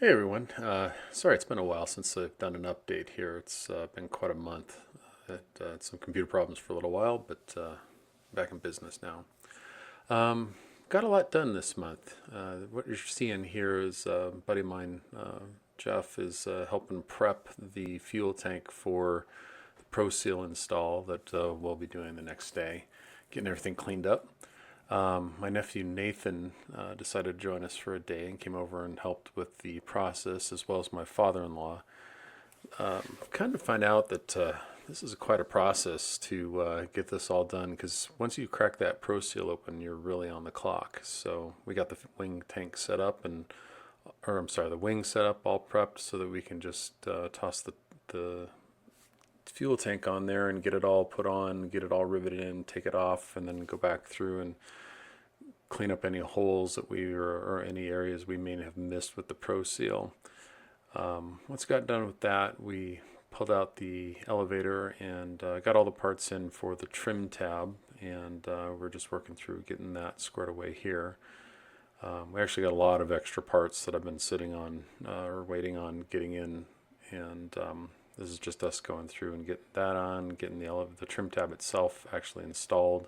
Hey everyone, sorry it's been a while since I've done an update here. It's been quite a month. Had some computer problems for a little while, but back in business now. Got a lot done this month. What you're seeing here is buddy of mine, Jeff, is helping prep the fuel tank for the ProSeal install that we'll be doing the next day, getting everything cleaned up. My nephew Nathan decided to join us for a day and came over and helped with the process, as well as my father-in-law. Kind of find out that this is quite a process to get this all done because once you crack that Pro Seal open, you're really on the clock. So we got the wing tank set up or I'm sorry, the wing set up all prepped so that we can just toss the fuel tank on there and get it all put on, get it all riveted in, take it off, and then go back through and clean up any holes that or any areas we may have missed with the Pro Seal. Once got done with that, we pulled out the elevator and got all the parts in for the trim tab, and we're just working through getting that squared away here. We actually got a lot of extra parts that I've been sitting on or waiting on getting in, and this is just us going through and getting that on, getting the trim tab itself actually installed.